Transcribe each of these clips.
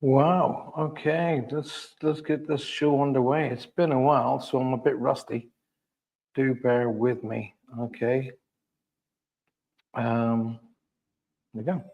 Wow. Okay. Let's get this show underway. It's been a while, so I'm a bit rusty. Do bear with me. Okay. Um. There we go.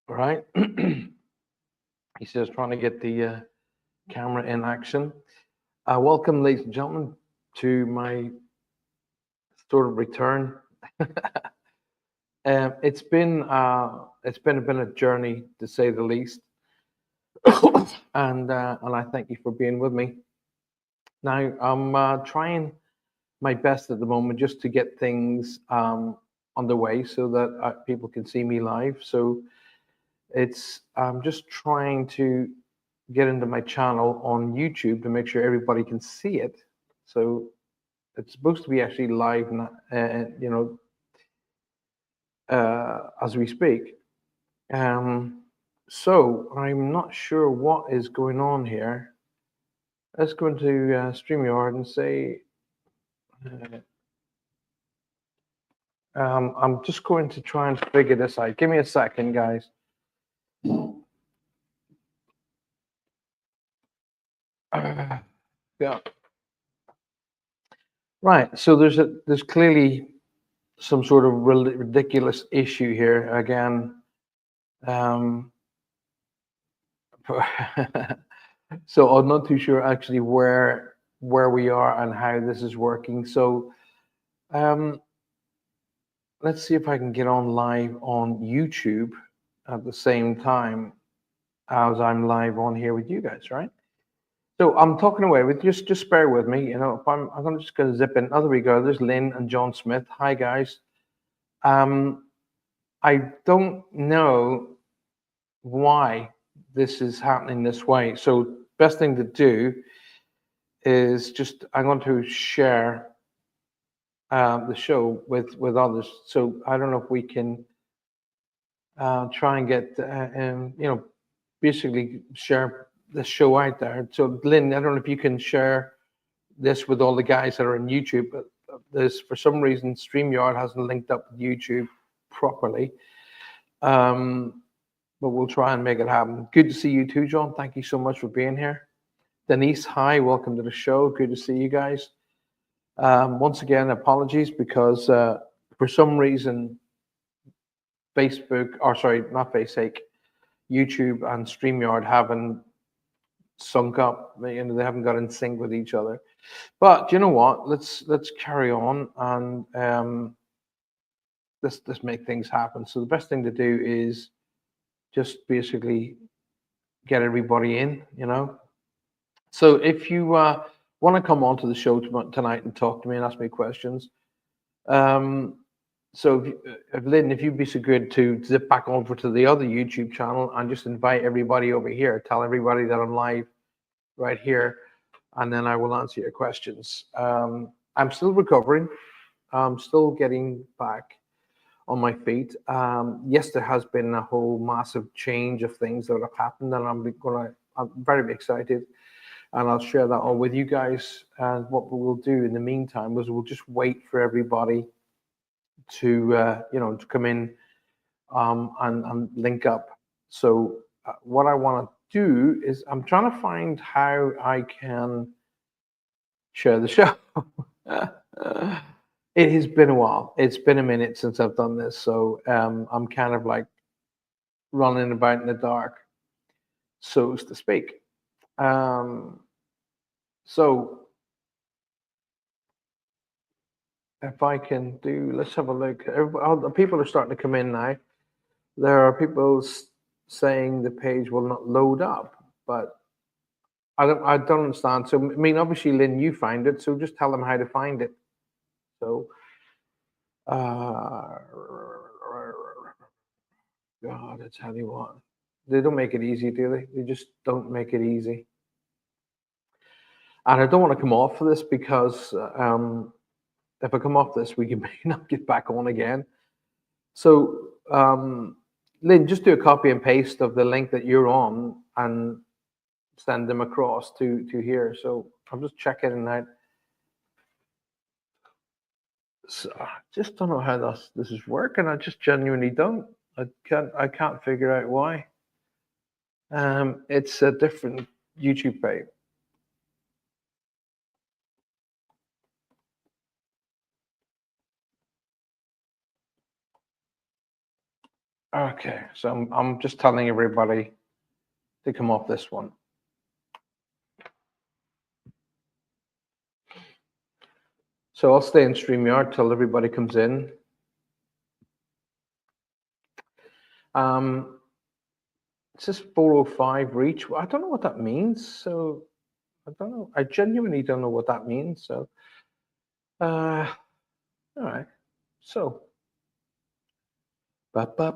All right. He says trying to get the camera in action. Welcome, ladies and gentlemen, to my sort of return. It's been a bit of a journey to say the least, and I thank you for being with me. Now I'm trying my best at the moment just to get things underway so that people can see me live. So it's I'm just trying to get into my channel on YouTube to make sure everybody can see it. So it's supposed to be actually live, as we speak. Um, so I'm not sure what is going on here. Let's go into StreamYard and say, I'm just going to try and figure this out. Give me a second, guys. Yeah. Right. So there's clearly some sort of ridiculous issue here again. Um, so I'm not too sure actually where we are and how this is working. So um, let's see if I can get on live on YouTube at the same time as I'm live on here with you guys, right? So I'm talking away with just bear with me. You know, if I'm gonna just gonna zip in. Oh, there we go. There's Lynn and John Smith. Hi guys. Um, I don't know why this is happening this way. So best thing to do is just I'm going to share the show with others. So I don't know if we can try and get basically share the show out there. So Lynn, I don't know if you can share this with all the guys that are on YouTube, but there's for some reason StreamYard hasn't linked up with YouTube properly. But we'll try and make it happen. Good to see you too, John. Thank you so much for being here. Denise, hi, welcome to the show. Good to see you guys. Once again, apologies because for some reason, Facebook, or sorry, not Facebook, YouTube and StreamYard haven't sunk up. You know, they haven't got in sync with each other. But you know what? Let's carry on and let's make things happen. So the best thing to do is just basically get everybody in. You know, so if you want to come on to the show tonight and talk to me and ask me questions, um, so if Lynn, if you'd be so good to zip back over to the other YouTube channel and just invite everybody over here, tell everybody that I'm live right here, and then I will answer your questions. I'm still recovering. I'm still getting back. on my feet. Yes, there has been a whole massive change of things that have happened, and I'm very excited, and I'll share that all with you guys. And what we will do in the meantime is we'll just wait for everybody to to come in and link up. So what I want to do is I'm trying to find how I can share the show. It has been a while. It's been a minute since I've done this, so I'm kind of like running about in the dark, so to speak. Um, so if I can do, let's have a look. The people are starting to come in now. There are people saying the page will not load up, but I don't understand. So I mean, obviously, Lynn, you find it, so just tell them how to find it. So, uh, God, I tell you what, they don't make it easy, do they? They just don't make it easy. And I don't want to come off of this because if I come off this, we may not get back on again. So, Lynn, just do a copy and paste of the link that you're on and send them across to here. So I'm just checking it out. So I just don't know how this is working. I just genuinely don't. I can't figure out why. It's a different YouTube page. Okay, so I'm just telling everybody to come off this one. So I'll stay in StreamYard till everybody comes in. It says 405 reach. Well, I don't know what that means. So I don't know. I genuinely don't know what that means. So, all right. So, I don't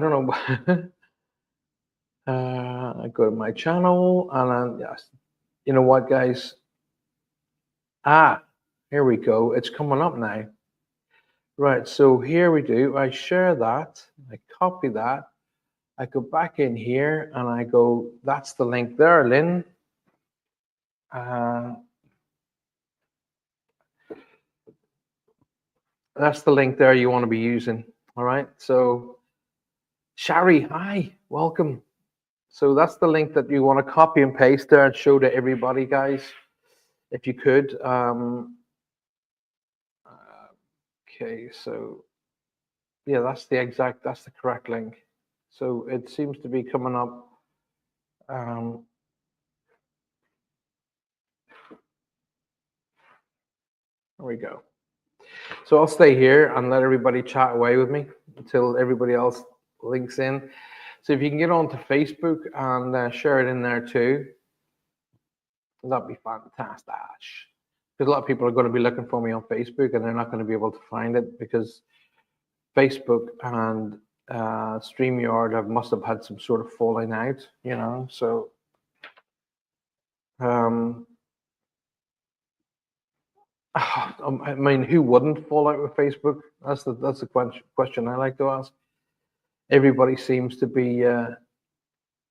know. I go to my channel and yes, you know what, guys? Here we go. It's coming up now. Right. So here we do. I share that. I copy that. I go back in here and I go, that's the link there, Lynn. That's the link there you want to be using. All right. So, Shari, hi, welcome. So that's the link that you want to copy and paste there and show to everybody, guys, if you could. Okay. So, yeah, that's the correct link. So it seems to be coming up. There we go. So I'll stay here and let everybody chat away with me until everybody else links in. So if you can get onto Facebook and share it in there too, that'd be fantastic. Because a lot of people are going to be looking for me on Facebook and they're not going to be able to find it because Facebook and StreamYard must have had some sort of falling out, So, I mean, who wouldn't fall out with Facebook? That's the question I like to ask. Everybody seems to be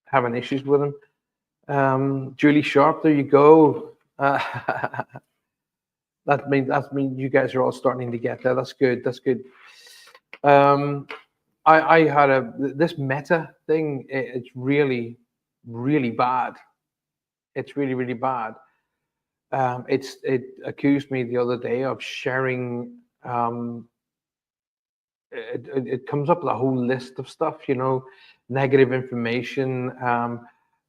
having issues with them. Julie Sharp, there you go. That means you guys are all starting to get there. That's good. That's good. I had this Meta thing. It's really, really bad. It's really, really bad. It accused me the other day of sharing. It comes up with a whole list of stuff, negative information,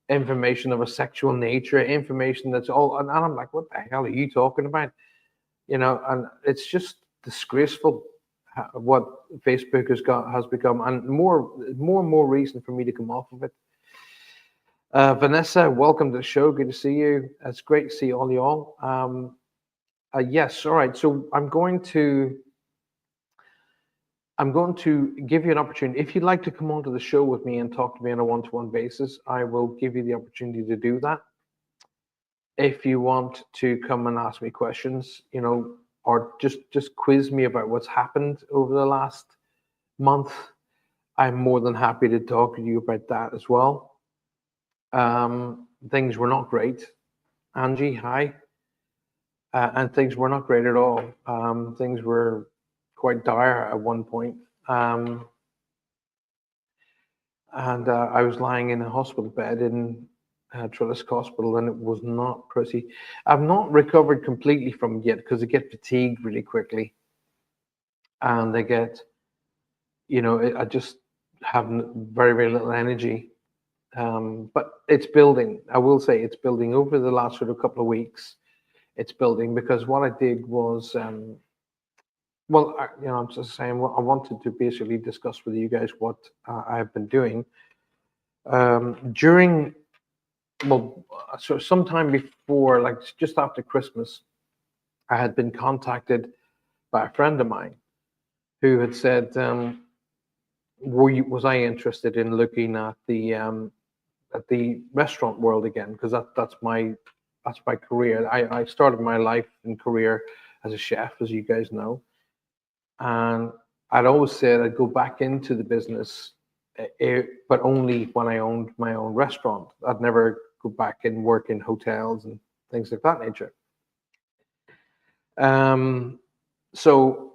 information of a sexual nature, information that's all, and I'm like, what the hell are you talking about? And it's just disgraceful what Facebook has become, and more and more reason for me to come off of it. Vanessa, welcome to the show. Good to see you. It's great to see all y'all. Yes, all right. So I'm going to give you an opportunity. If you'd like to come onto the show with me and talk to me on a one-to-one basis, I will give you the opportunity to do that. if you want to come and ask me questions, or just quiz me about what's happened over the last month, I'm more than happy to talk to you about that as well. Things were not great. Angie, hi. And things were not great at all. Things were quite dire at one point. Um, and I was lying in a hospital bed in Trillisk Hospital, and it was not pretty. I've not recovered completely from it yet because I get fatigued really quickly, and I get, I just have very, very little energy. But it's building. I will say it's building over the last sort of couple of weeks. It's building because what I did was, I'm just saying, well, I wanted to basically discuss with you guys what I've been doing during, well, so sometime before, like just after Christmas, I had been contacted by a friend of mine who had said, was I interested in looking at the restaurant world again? Because that's my career. I started my life and career as a chef, as you guys know, and I'd always said I'd go back into the business, but only when I owned my own restaurant. I'd never go back and work in hotels and things like that nature. So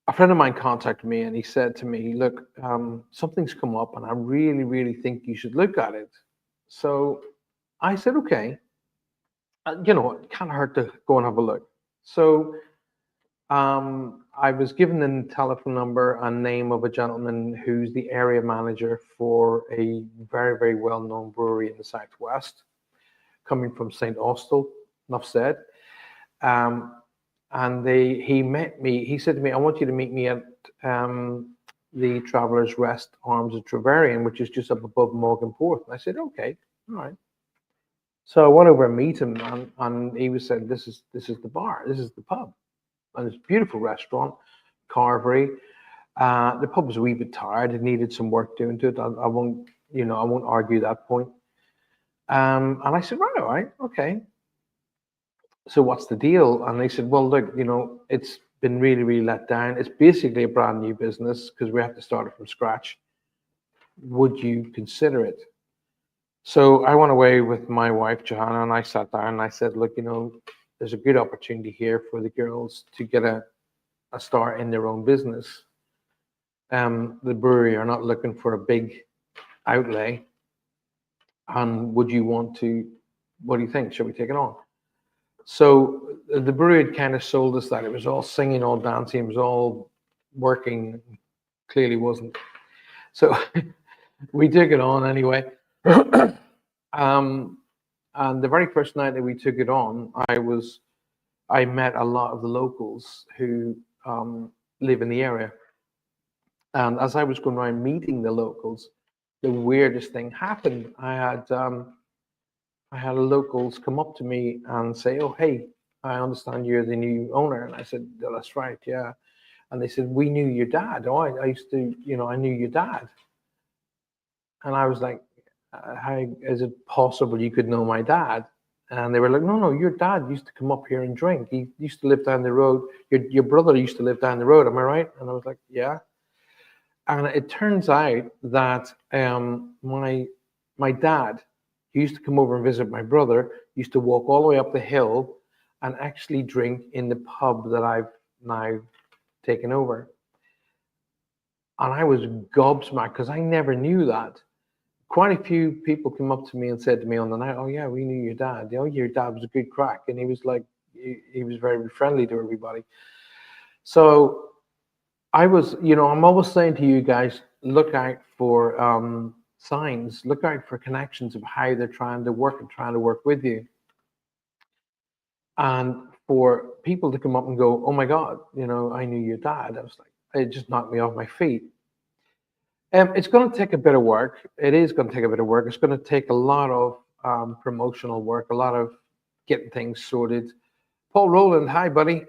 a friend of mine contacted me and he said to me, "Look, something's come up, and I really, really think you should look at it." So I said, "Okay." It can't hurt to go and have a look. So I was given the telephone number and name of a gentleman who's the area manager for a very, very well-known brewery in the Southwest, coming from St. Austell, enough said. And he met me. He said to me, "I want you to meet me at the Travelers Rest Arms of Treverian, which is just up above Morgan Port." And I said, "Okay, all right." So I went over and meet him, and he was saying, "This is the bar, this is the pub, and it's a beautiful restaurant, carvery." The pub was a wee bit tired; it needed some work doing to it. I won't argue that point. And I said, "Right, all right, okay. So what's the deal?" And they said, "Well, look, it's been really, really let down. It's basically a brand new business because we have to start it from scratch. Would you consider it?" So I went away with my wife, Johanna, and I sat down and I said, "Look, there's a good opportunity here for the girls to get a start in their own business. The brewery are not looking for a big outlay. And what do you think? Shall we take it on?" So the brewery had kind of sold us that it was all singing, all dancing, it was all working. Clearly wasn't. So we took it on anyway. And the very first night that we took it on, I met a lot of the locals who live in the area. And as I was going around meeting the locals, the weirdest thing happened. I had locals come up to me and say, "Oh, hey, I understand you're the new owner." And I said, "Yeah, that's right, yeah." And they said, "We knew your dad." "Oh, I used to, I knew your dad." And I was like, "How is it possible you could know my dad?" And they were like, "No, no, your dad used to come up here and drink. He used to live down the road. Your brother used to live down the road. Am I right?" And I was like, "Yeah." And it turns out that my dad, who used to come over and visit my brother, used to walk all the way up the hill and actually drink in the pub that I've now taken over. And I was gobsmacked because I never knew that. Quite a few people came up to me and said to me on the night, "Oh yeah, we knew your dad. Your dad was a good crack," and he was like, he was very friendly to everybody. So I was, I'm always saying to you guys, look out for signs, look out for connections of how they're trying to work and trying to work with you. And for people to come up and go, "Oh my God, I knew your dad," I was like, it just knocked me off my feet. It's going to take a bit of work. It is going to take a bit of work. It's going to take a lot of promotional work, a lot of getting things sorted. Paul Rowland, hi, buddy.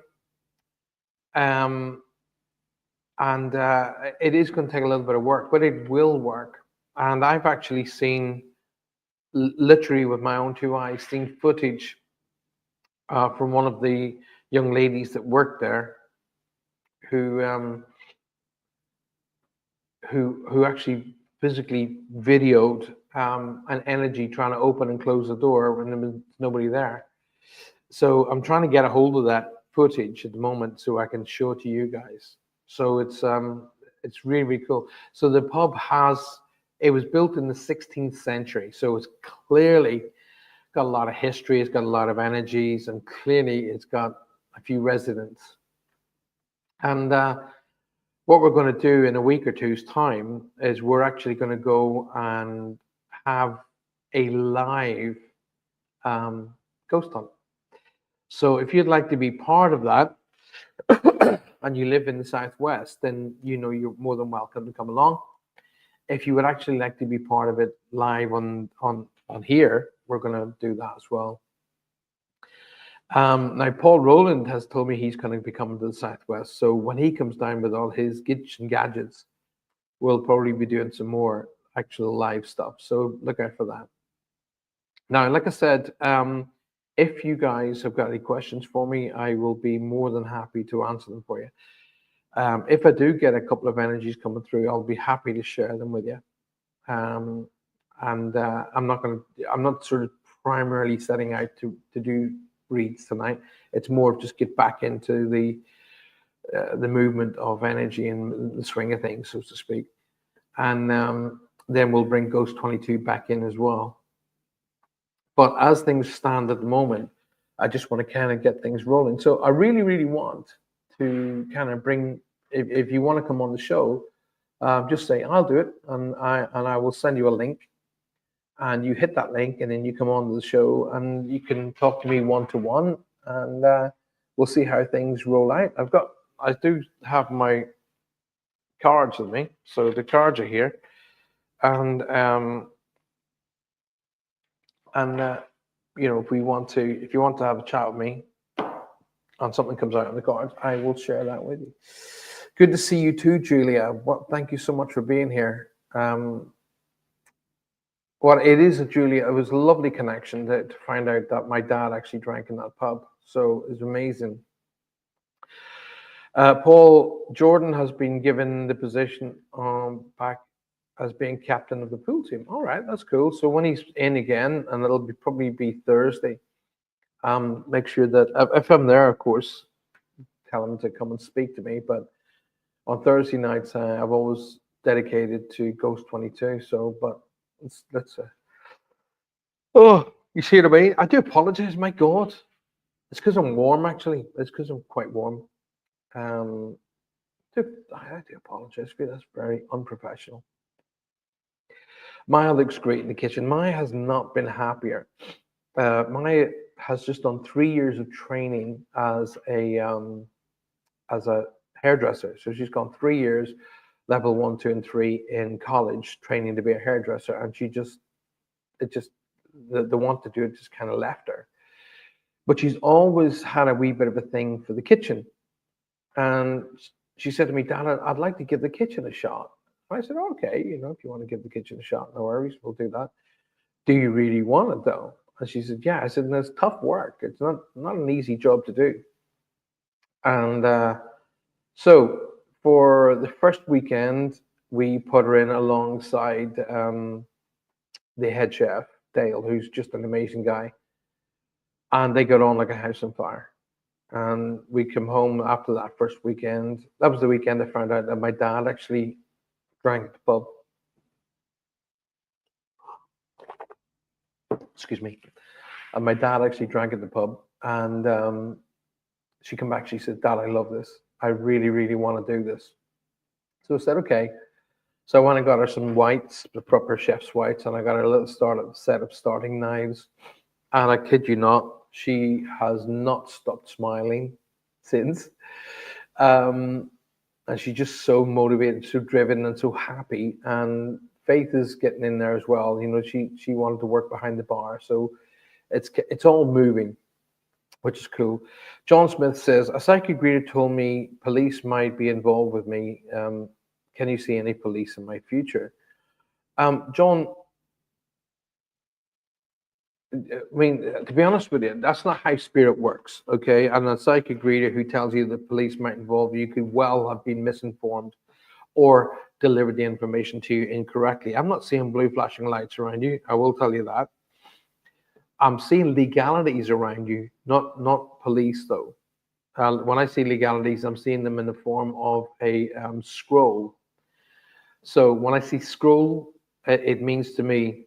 And it is going to take a little bit of work, but it will work. And I've actually seen, literally with my own two eyes, seen footage from one of the young ladies that worked there, who who actually physically videoed an energy trying to open and close the door when there was nobody there. So I'm trying to get a hold of that footage at the moment so I can show it to you guys. So it's really, really cool. So the pub it was built in the 16th century, so it's clearly got a lot of history, it's got a lot of energies, and clearly it's got a few residents. And what we're going to do in a week or two's time is we're actually going to go and have a live ghost hunt. So if you'd like to be part of that and you live in the Southwest, then you're more than welcome to come along. If you would actually like to be part of it live on here, we're going to do that as well. Now, Paul Rowland has told me he's going to be coming to the Southwest. So when he comes down with all his kitchen gadgets, we'll probably be doing some more actual live stuff. So look out for that. Now, like I said, if you guys have got any questions for me, I will be more than happy to answer them for you. If I do get a couple of energies coming through, I'll be happy to share them with you. And I'm not sort of primarily setting out to do reads tonight. It's more of just get back into the movement of energy and the swing of things, so to speak. And then we'll bring Ghost 22 back in as well. But as things stand at the moment, I just want to kind of get things rolling. So I really, really want to kind of bring, if you want to come on the show, just say I'll do it, and I will send you a link, and you hit that link, and then you come on to the show, and you can talk to me one-to-one, and we'll see how things roll out. I do have my cards with me, so the cards are here, and if you want to have a chat with me and something comes out on the cards, I will share that with you. Good to see you too, Julia. Thank you so much for being here. Julia, it was a lovely connection to find out that my dad actually drank in that pub. So it's amazing. Paul Jordan has been given the position back as being captain of the pool team. All right, that's cool. So when he's in again, and it'll probably be Thursday, make sure that if I'm there, of course, tell him to come and speak to me. But on Thursday nights, I've always dedicated to Ghost 22. So, but let's. Oh, you see what I mean? I do apologize. My God, it's because I'm warm. Actually, it's because I'm quite warm. I do apologize for you. That's very unprofessional. Maya looks great in the kitchen. Maya has not been happier. Maya has just done 3 years of training as a hairdresser. So she's gone 3 years, level 1, 2, and 3 in college, training to be a hairdresser, and the want to do it just kind of left her. But she's always had a wee bit of a thing for the kitchen, and she said to me, "Dad, I'd like to give the kitchen a shot." I said, "Okay, if you want to give the kitchen a shot, no worries, we'll do that. Do you really want it though?" And she said, "Yeah." I said, "It's tough work. It's not an easy job to do." And so for the first weekend, we put her in alongside the head chef, Dale, who's just an amazing guy. And they got on like a house on fire. And we come home after that first weekend. That was the weekend I found out that my dad actually drank at the pub. Excuse me. And my dad actually drank at the pub. And she came back, she said, "Dad, I love this. I really, really want to do this." So I said, okay. So I went and got her some whites, the proper chef's whites, and I got her a little set of starting knives. And I kid you not, she has not stopped smiling since. And she's just so motivated, so driven, and so happy. And Faith is getting in there as well. She wanted to work behind the bar, so it's all moving, which is cool. John Smith says, "A psychic reader told me police might be involved with me. Can you see any police in my future?" John, I mean, to be honest with you, that's not how spirit works, okay? And a psychic reader who tells you the police might involve you could well have been misinformed or delivered the information to you incorrectly. I'm not seeing blue flashing lights around you. I will tell you that. I'm seeing legalities around you, not police though. When I see legalities, I'm seeing them in the form of a scroll. So when I see scroll, it means to me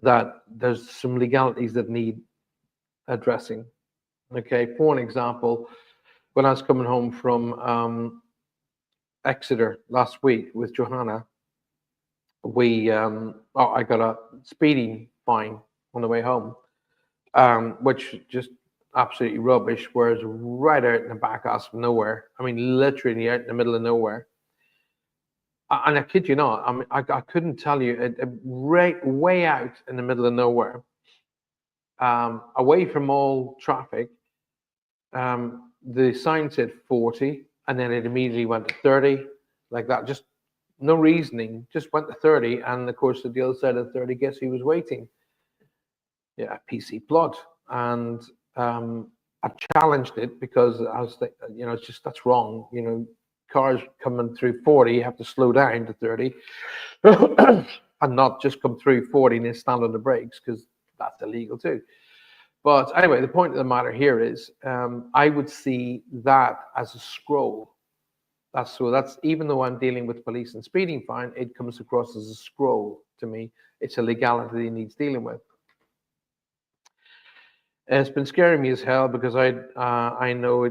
that there's some legalities that need addressing. Okay, for an example, when I was coming home from Exeter last week with Johanna, I got a speeding fine on the way home, which just absolutely rubbish. Whereas right out in the back ass of nowhere, I mean, literally out in the middle of nowhere. And I kid you not, I mean, I couldn't tell you, right way out in the middle of nowhere, away from all traffic. The sign said 40, and then it immediately went to 30, like that. Just no reasoning, just went to 30. And of course, at the other side of 30, guess who was waiting? Yeah, PC Blood. And I challenged it because I was like, it's just that's wrong. Cars coming through 40, you have to slow down to 30 and not just come through 40 and then stand on the brakes because that's illegal too. But anyway, the point of the matter here is I would see that as a scroll. That's even though I'm dealing with police and speeding fine, it comes across as a scroll to me. It's a legality that needs dealing with. It's been scaring me as hell because I know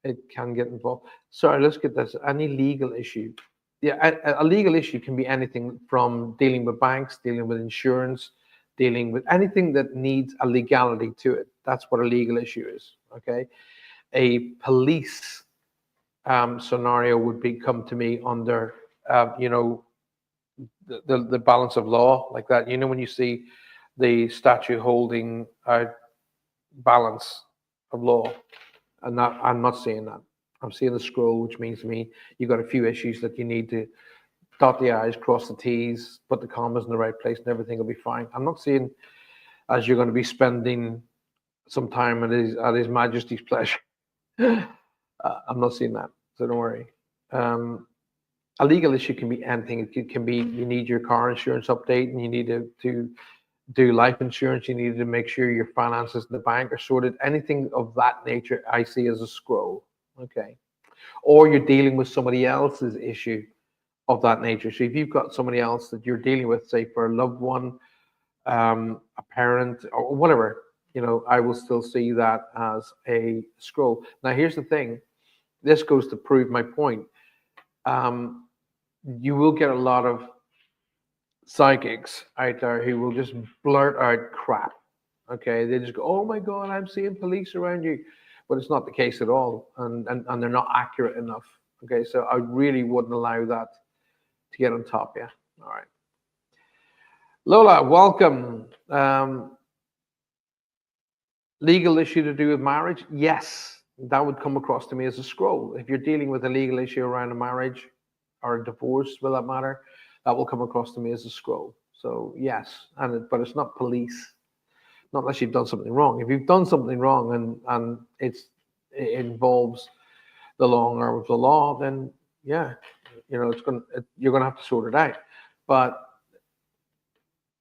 it can get involved. Sorry, let's get this. Any legal issue. Yeah, a legal issue can be anything from dealing with banks, dealing with insurance, dealing with anything that needs a legality to it. That's what a legal issue is. Okay, a police scenario would come to me under the balance of law, like that. When you see the statue holding a balance of law, and that I'm not seeing that. I'm seeing the scroll, which means to me you've got a few issues that you need to dot the I's, cross the T's, put the commas in the right place, and everything will be fine. I'm not seeing as you're going to be spending some time at His Majesty's pleasure. I'm not seeing that, so don't worry. A legal issue can be anything. It can be you need your car insurance update and you need to do life insurance. You need to make sure your finances in the bank are sorted. Anything of that nature, I see as a scroll. Okay, or you're dealing with somebody else's issue of that nature. So if you've got somebody else that you're dealing with, say for a loved one, a parent, or whatever, I will still see that as a scroll. Now, here's the thing. This goes to prove my point. You will get a lot of psychics out there who will just blurt out crap. Okay, they just go, "Oh my God, I'm seeing police around you," but it's not the case at all, and they're not accurate enough. Okay, so I really wouldn't allow that to get on top. Yeah, all right. Lola, welcome. Legal issue to do with marriage? Yes, that would come across to me as a scroll. If you're dealing with a legal issue around a marriage or a divorce, will that matter? That will come across to me as a scroll. So yes, but it's not police, not unless you've done something wrong. If you've done something wrong and it involves the long arm of the law, then yeah, you're gonna have to sort it out. But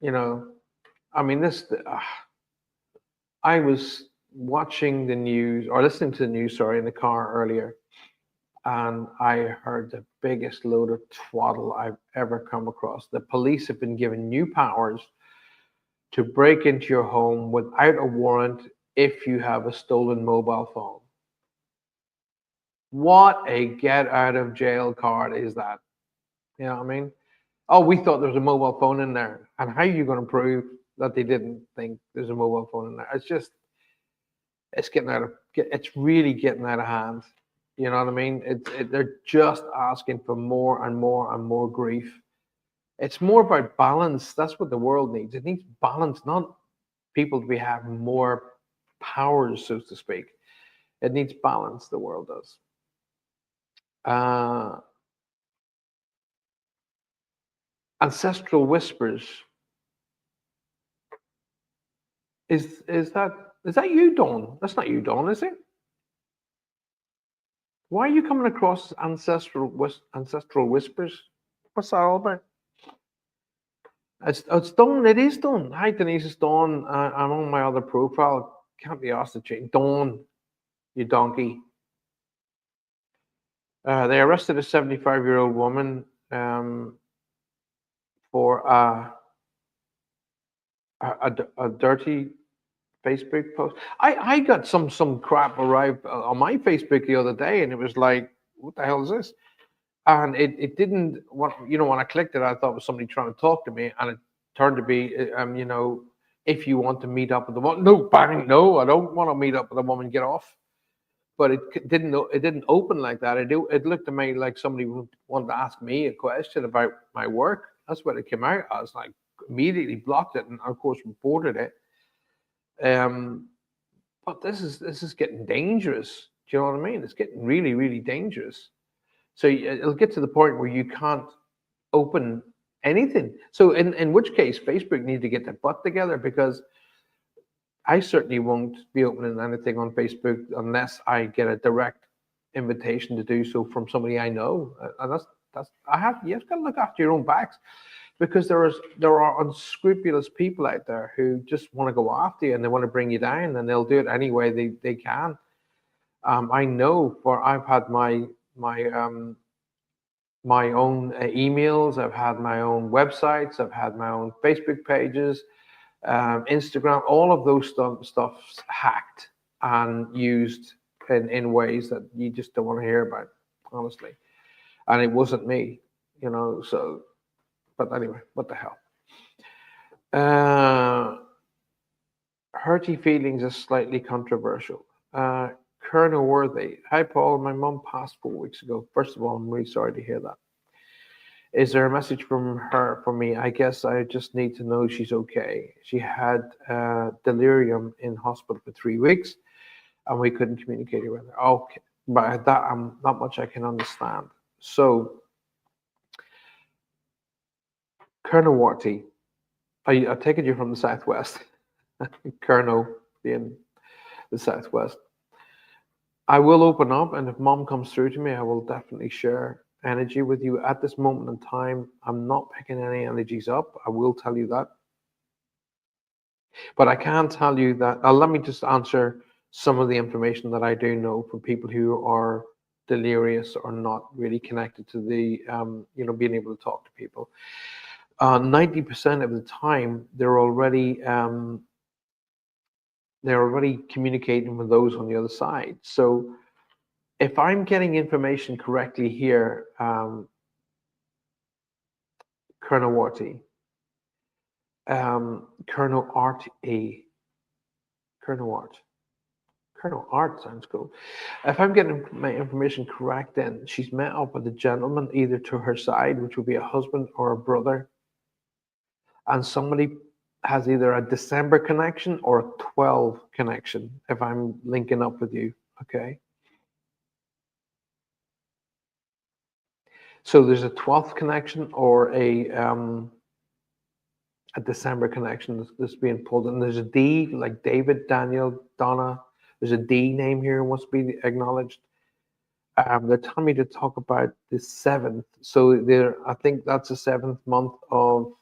I mean, I was watching the news or listening to the news, sorry, in the car earlier, and I heard the biggest load of twaddle I've ever come across. The police have been given new powers to break into your home without a warrant if you have a stolen mobile phone. What a get out of jail card is that? You know what I mean? Oh, we thought there was a mobile phone in there. And how are you going to prove that they didn't think there's a mobile phone in there? It's really getting out of hand. You know what I mean? They're just asking for more and more and more grief. It's more about balance. That's what the world needs. It needs balance, not people to be having more powers, so to speak. It needs balance, the world does. Ancestral whispers. Is that you, Dawn? That's not you, Dawn, is it? Why are you coming across ancestral whispers? What's that all about? It's Dawn. It is Dawn. Hi, Denise. It's Dawn. I'm on my other profile. Can't be asked to change. Dawn, you donkey. They arrested a 75-year-old woman for a dirty Facebook post. I got some crap arrived on my Facebook the other day, and it was like, what the hell is this? And it didn't. When I clicked it, I thought it was somebody trying to talk to me, and it turned to be, if you want to meet up with the woman. No, bang, no, I don't want to meet up with a woman. Get off. But it didn't open like that. It looked to me like somebody wanted to ask me a question about my work. That's what it came out as. Like, immediately blocked it, and of course reported it. Um, but this is getting dangerous. Do you know what I mean? It's getting really, really dangerous. So it'll get to the point where you can't open anything. So in which case, Facebook need to get their butt together, because I certainly won't be opening anything on Facebook unless I get a direct invitation to do so from somebody I know. And you have got to look after your own backs, because there are unscrupulous people out there who just want to go after you, and they want to bring you down, and they'll do it any way they can. I know, for I've had my own emails, I've had my own websites, I've had my own Facebook pages, Instagram, all of those stuff's hacked and used in ways that you just don't want to hear about, honestly. And it wasn't me, so, but anyway, what the hell. Hurty feelings is slightly controversial. Colonel Worthy. Hi, Paul. My mum passed 4 weeks ago. First of all, I'm really sorry to hear that. Is there a message from her for me? I guess I just need to know she's okay. She had delirium in hospital for 3 weeks, and we couldn't communicate with her. Okay, but that not much I can understand. So, Colonel Worthy, I take it you're from the Southwest. Colonel being the Southwest. I will open up, and if mom comes through to me, I will definitely share energy with you. At this moment in time, I'm not picking any energies up. I will tell you that. But I can tell you that, let me just answer some of the information that I do know from people who are delirious or not really connected to the, being able to talk to people. 90% of the time, they're already communicating with those on the other side. So if I'm getting information correctly here, Colonel Worthy, Colonel Art A, Colonel Art sounds cool. If I'm getting my information correct, then she's met up with a gentleman either to her side, which would be a husband or a brother, and somebody has either a December connection or a 12 connection, if I'm linking up with you, okay? So there's a 12th connection or a December connection that's being pulled, and there's a D, like David, Daniel, Donna. There's a D name here wants to be acknowledged. They're telling me to talk about the 7th. So I think that's the 7th month of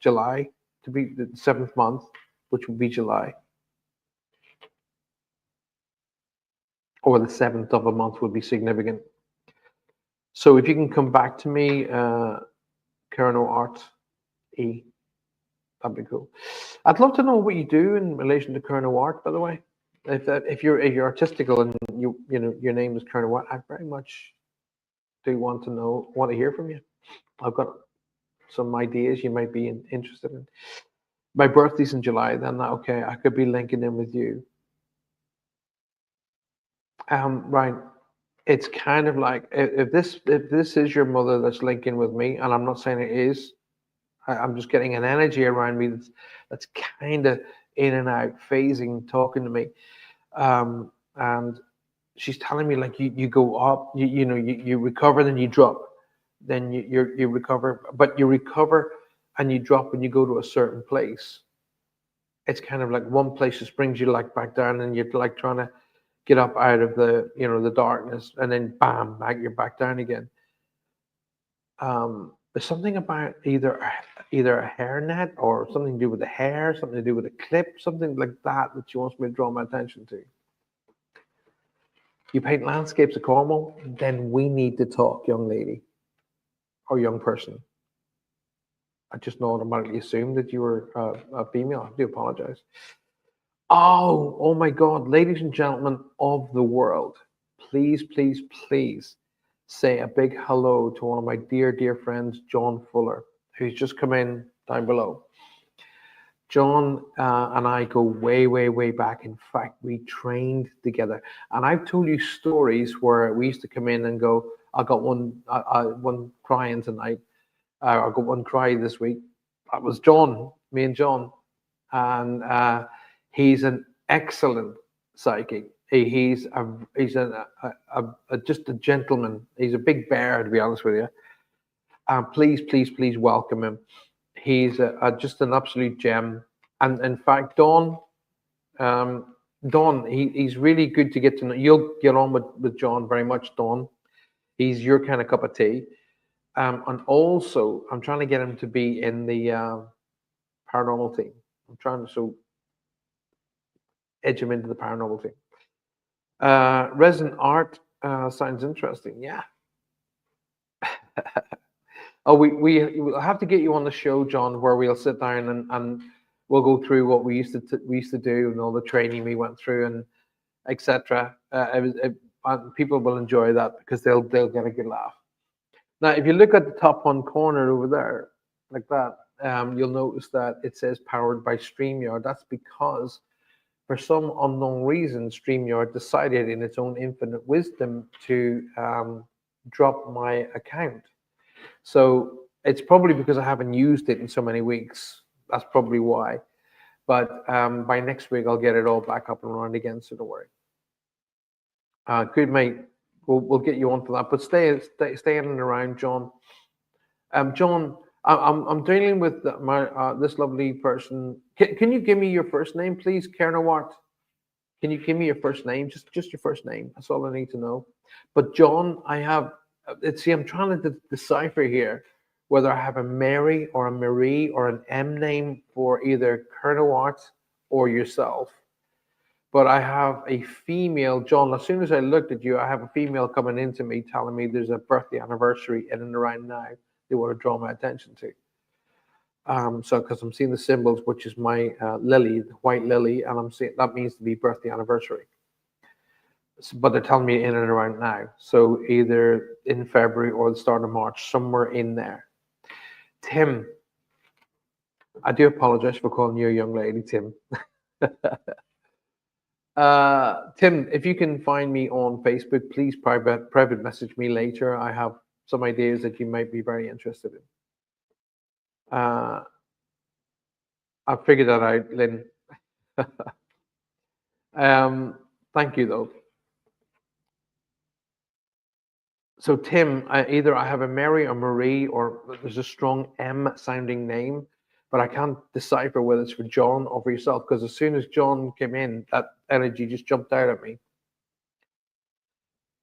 July, to be the 7th month, which would be July. Or the 7th of a month would be significant. So if you can come back to me, Colonel Art E, that'd be cool. I'd love to know what you do in relation to Colonel Art, by the way. If you're artistical and your name is Colonel Art, I very much do want to hear from you. I've got some ideas you might be interested in. My birthday's in July, then okay, I could be linking in with you. Right. It's kind of like, if this is your mother that's linking with me, and I'm not saying it is, I'm just getting an energy around me that's kind of in and out, phasing, talking to me, and she's telling me, like, you go up, you recover, then you drop, then you recover, but you recover and you drop when you go to a certain place. it's kind of like one place just brings you like back down, and you're like trying to get up out of the, the darkness, and then bam, back you're back down again. There's something about either a hairnet or something to do with the hair, something to do with a clip, something like that she wants me to draw my attention to. You paint landscapes of Cornwall, then we need to talk, young lady or young person. I just automatically assumed that you were a female. I do apologize. Oh my God, ladies and gentlemen of the world, please, please, please say a big hello to one of my dear, dear friends, John Fuller, who's just come in down below. John and I go way, way, way back. In fact, we trained together. And I've told you stories where we used to come in and go, I got one crying tonight. I got one cry this week. That was John, me and John. And he's an excellent psychic. He's just a gentleman. He's a big bear, to be honest with you. Please, please, please welcome him. He's just an absolute gem. And in fact, Don, he's really good to get to know. You'll get on with John very much, Don. He's your kind of cup of tea. And also, I'm trying to get him to be in the paranormal team. I'm trying to edge him into the paranormal team. Resident art sounds interesting. Yeah. Oh, we'll have to get you on the show, John, where we'll sit down and we'll go through what we used to do and all the training we went through and etc. People will enjoy that because they'll get a good laugh. Now, if you look at the top one corner over there, like that, you'll notice that it says powered by StreamYard. That's because for some unknown reason, StreamYard decided in its own infinite wisdom to drop my account. So it's probably because I haven't used it in so many weeks. That's probably why. But by next week, I'll get it all back up and running again, so don't worry. Good, mate. We'll get you on for that. But stay in and around, John. John, I'm dealing with my this lovely person. Can you give me your first name, please, Kernawart? Can you give me your first name? Just your first name. That's all I need to know. But John, I have. See, I'm trying to decipher here whether I have a Mary or a Marie or an M name for either Kernawart or yourself. But I have a female, John. As soon as I looked at you, I have a female coming into me telling me there's a birthday anniversary in and around now they want to draw my attention to. So because I'm seeing the symbols, which is my lily, the white lily, and I'm seeing that means to be birthday anniversary. But they're telling me in and around now. So either in February or the start of March, somewhere in there. Tim, I do apologize for calling you a young lady, Tim. Tim, if you can find me on Facebook, please private message me later. I have some ideas that you might be very interested in. I figured that out, Lynn. Thank you, though. So, Tim, either I have a Mary or Marie, or there's a strong M sounding name, but I can't decipher whether it's for John or for yourself, because as soon as John came in, that energy just jumped out at me.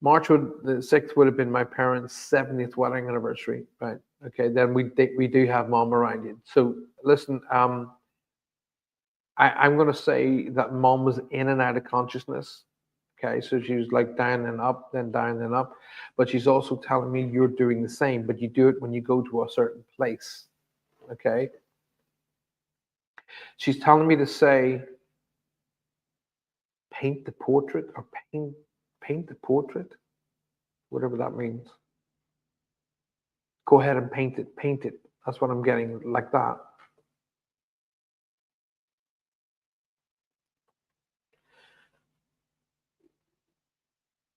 March the 6th would have been my parents' 70th wedding anniversary, right? Okay, then we do have Mom around you. So listen, I'm going to say that Mom was in and out of consciousness. Okay, so she was like down and up, then down and up. But she's also telling me you're doing the same, but you do it when you go to a certain place. Okay. She's telling me to say, paint the portrait or paint the portrait, whatever that means. Go ahead and paint it. That's what I'm getting, like that.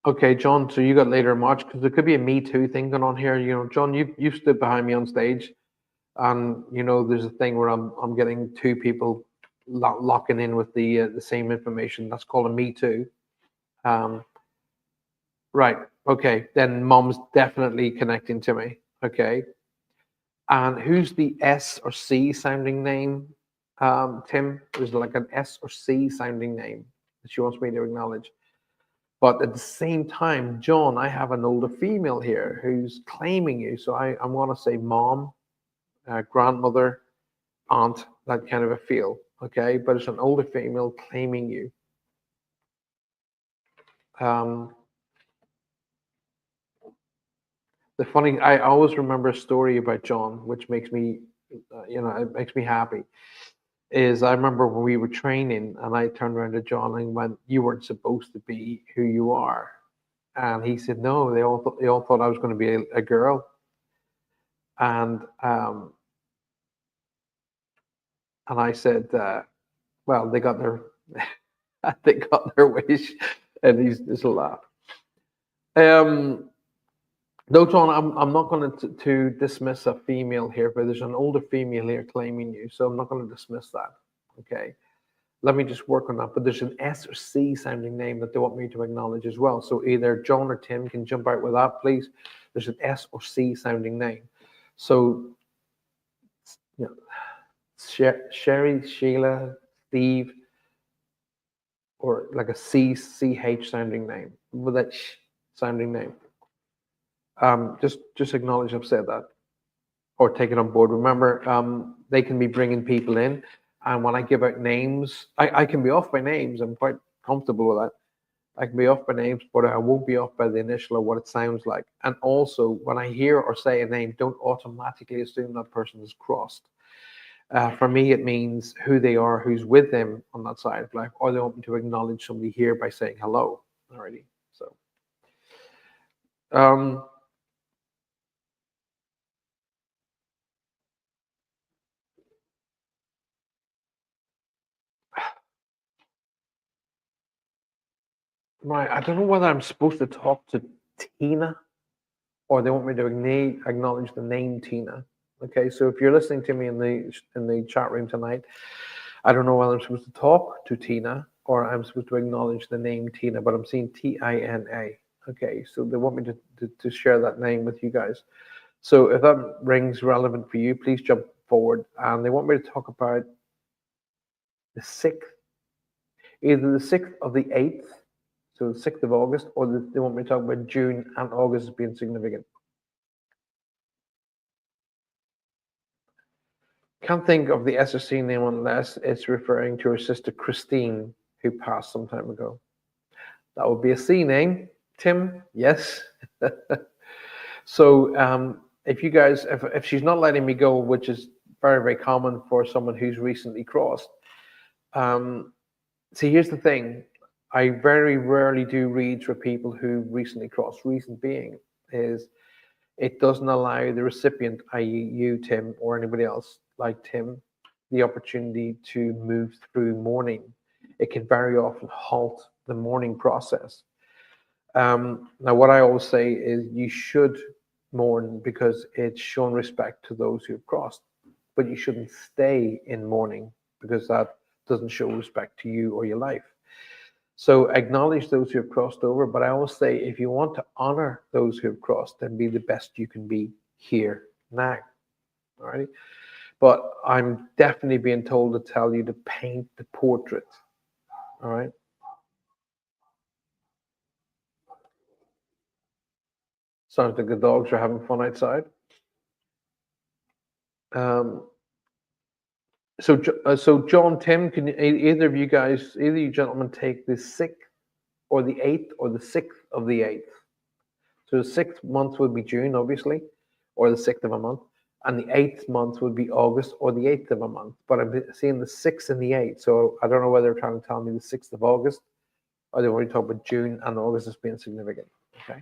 Okay, John, so you got later in March, because there could be a Me Too thing going on here. You know, John, you stood behind me on stage, and you know there's a thing where I'm getting two people locking in with the same information. That's called a Me Too. Right. Okay. Then Mom's definitely connecting to me. Okay. And who's the S or C sounding name? Tim is like an S or C sounding name that she wants me to acknowledge. But at the same time, John, I have an older female here who's claiming you. So I'm going to say mom, grandmother, aunt, that kind of a feel. Okay. But it's an older female claiming you. The funny, I always remember a story about John, which makes me, it makes me happy. Is I remember when we were training, and I turned around to John and went, "You weren't supposed to be who you are," and he said, "No, they all thought I was going to be a girl," and I said, "Well, they got their they got their wish," and he's just a laugh. No, John, I'm not going to dismiss a female here, but there's an older female here claiming you, so I'm not going to dismiss that. Okay, let me just work on that. But there's an S or C sounding name that they want me to acknowledge as well. So either John or Tim can jump out with that, please. There's an S or C sounding name. So, you know, Sherry, Sheila, Steve, or like a CH sounding name with that sounding name. Just acknowledge I've said that, or take it on board. Remember, they can be bringing people in, and when I give out names, I can be off by names. I'm quite comfortable with that. I can be off by names, but I won't be off by the initial or what it sounds like. And also, when I hear or say a name, don't automatically assume that person is crossed. For me, it means who they are, who's with them on that side of life, or they want me to acknowledge somebody here by saying hello. Alrighty. So, right. I don't know whether I'm supposed to talk to Tina or they want me to acknowledge the name Tina. Okay, so if you're listening to me in the chat room tonight, I don't know whether I'm supposed to talk to Tina or I'm supposed to acknowledge the name Tina, but I'm seeing Tina. Okay, so they want me to share that name with you guys. So if that rings relevant for you, please jump forward. And they want me to talk about the 6th, either the 6th of the 8th, so the 6th of August, or they want me to talk about June and August as being significant. Can't think of the SSC name unless it's referring to her sister Christine, who passed some time ago. That would be a C name. Tim, yes. So if you guys, if she's not letting me go, which is very, very common for someone who's recently crossed. See, here's the thing. I very rarely do reads for people who recently crossed. Reason being is it doesn't allow the recipient, i.e. you, Tim, or anybody else like Tim, the opportunity to move through mourning. It can very often halt the mourning process. Now, what I always say is you should mourn because it's shown respect to those who have crossed, but you shouldn't stay in mourning because that doesn't show respect to you or your life. So acknowledge those who have crossed over, but I always say if you want to honor those who have crossed, then be the best you can be here now. All right. But I'm definitely being told to tell you to paint the portrait. All right. Sounds like the dogs are having fun outside. So John, Tim, can either of you guys, either you gentlemen, take the 6th or the 8th or the 6th of the 8th? So the 6th month would be June, obviously, or the 6th of a month, and the 8th month would be August or the 8th of a month. But I'm seeing the 6th and the 8th, so I don't know whether they're trying to tell me the 6th of August or they want to talk about June and August as being significant. Okay.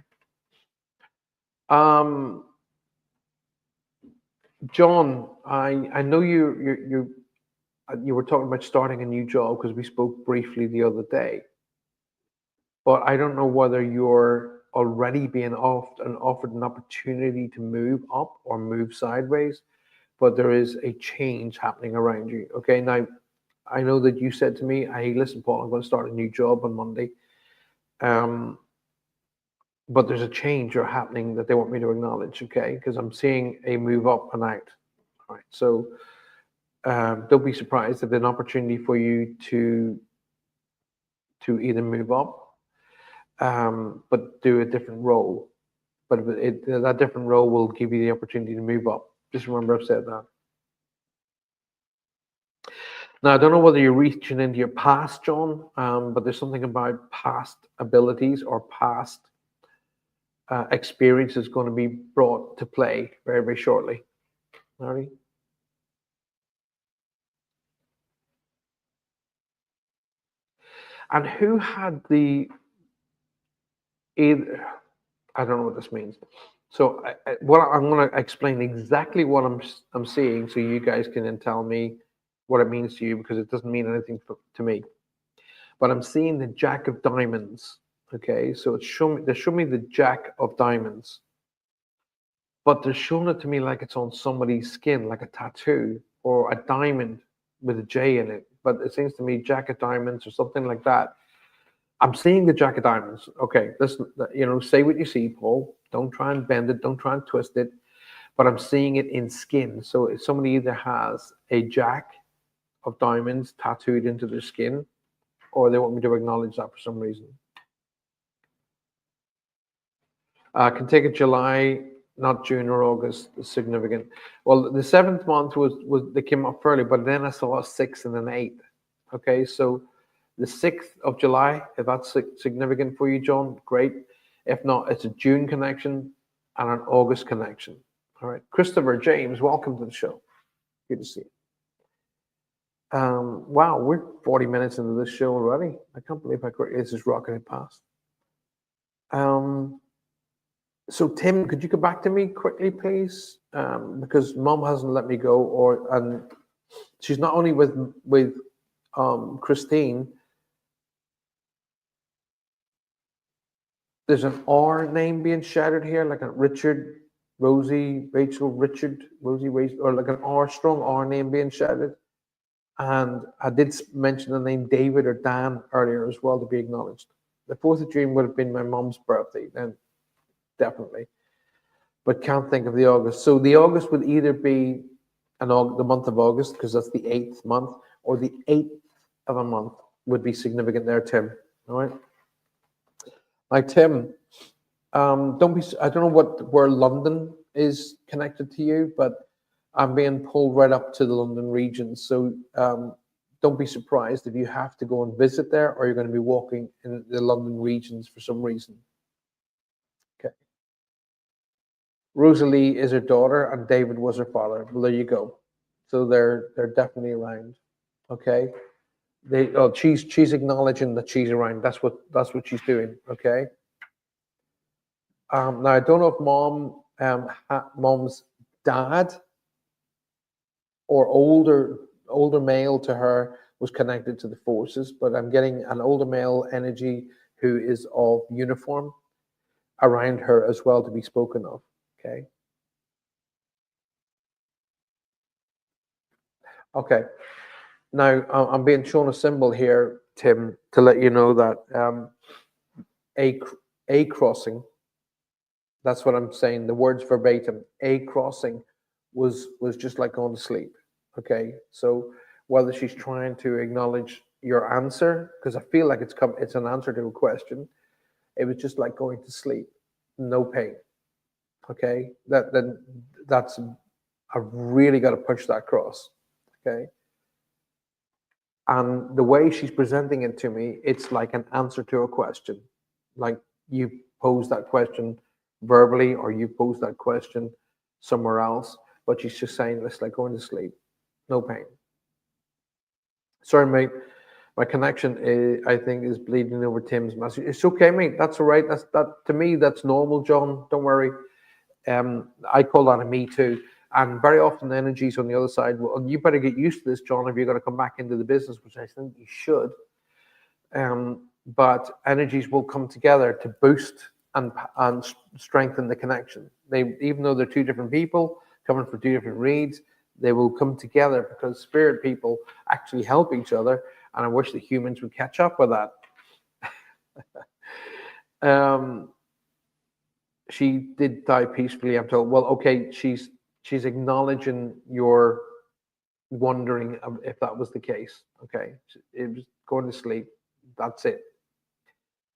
John, I know you were talking about starting a new job because we spoke briefly the other day, but I don't know whether you're already being offered an opportunity to move up or move sideways, but there is a change happening around you. Okay, now I know that you said to me, "Hey, listen, Paul, I'm going to start a new job on Monday," but there's a change or happening that they want me to acknowledge. Okay, because I'm seeing a move up and out. All right, so don't be surprised if there's an opportunity for you to either move up, but do a different role. But that different role will give you the opportunity to move up. Just remember I've said that. Now, I don't know whether you're reaching into your past, John, but there's something about past abilities or past experiences going to be brought to play very, very shortly. All right. And who had the either? I don't know what this means. So, what I'm going to explain exactly what I'm seeing, so you guys can then tell me what it means to you, because it doesn't mean anything to me. But I'm seeing the Jack of Diamonds. Okay, so they show me the Jack of Diamonds, but they're showing it to me like it's on somebody's skin, like a tattoo or a diamond with a J in it. But it seems to me Jack of Diamonds or something like that. I'm seeing the Jack of Diamonds. Okay, listen, say what you see, Paul. Don't try and bend it. Don't try and twist it. But I'm seeing it in skin. So if somebody either has a Jack of Diamonds tattooed into their skin, or they want me to acknowledge that for some reason. Can take it July, not June or August. Is significant. Well, the 7th month was they came up fairly, but then I saw a 6th and an 8th. Okay, so the 6th of July, if that's significant for you, John, great. If not, it's a June connection and an August connection. All right, Christopher James, welcome to the show. Good to see you. Wow, we're 40 minutes into this show already. I can't believe how quickly this is rocketing past. So Tim, could you go back to me quickly, please? Because Mom hasn't let me go, and she's not only with Christine. There's an R name being shouted here, like a Richard, Rosie, Rachel, Richard, Rosie, Rachel, or like an R, strong R name being shouted. And I did mention the name David or Dan earlier as well to be acknowledged. The 4th of June would have been my mom's birthday then, definitely. But can't think of the August. So the August would either be the month of August, because that's the 8th month, or the 8th of a month would be significant there, Tim. All right. Like Tim, don't be. I don't know where London is connected to you, but I'm being pulled right up to the London region. So don't be surprised if you have to go and visit there, or you're going to be walking in the London regions for some reason. Okay. Rosalie is her daughter, and David was her father. Well, there you go. So they're definitely around. Okay. She's acknowledging that she's around. That's what she's doing. Okay. Now I don't know if mom's dad or older male to her was connected to the forces, but I'm getting an older male energy who is of uniform around her as well to be spoken of. Okay. Okay. Now I'm being shown a symbol here, Tim, to let you know that a crossing. That's what I'm saying. The words verbatim. A crossing was just like going to sleep. Okay. So whether she's trying to acknowledge your answer, because I feel like it's an answer to a question. It was just like going to sleep, no pain. Okay. That's I've really got to push that across. Okay. And the way she's presenting it to me, it's like an answer to a question. Like you pose that question verbally, or you pose that question somewhere else, but she's just saying, it's like going to sleep, no pain. Sorry, mate. My connection, I think, is bleeding over Tim's message. It's okay, mate. That's all right. That to me, that's normal, John. Don't worry. I call that a me too. And very often the energy's on the other side. Well, you better get used to this, John, if you're going to come back into the business, which I think you should. But energies will come together to boost and strengthen the connection. Even though they're two different people coming for two different reads, they will come together because spirit people actually help each other. And I wish that humans would catch up with that. She did die peacefully, I'm told. Well, okay, she's acknowledging your wondering if that was the case. Okay, it was going to sleep. That's it.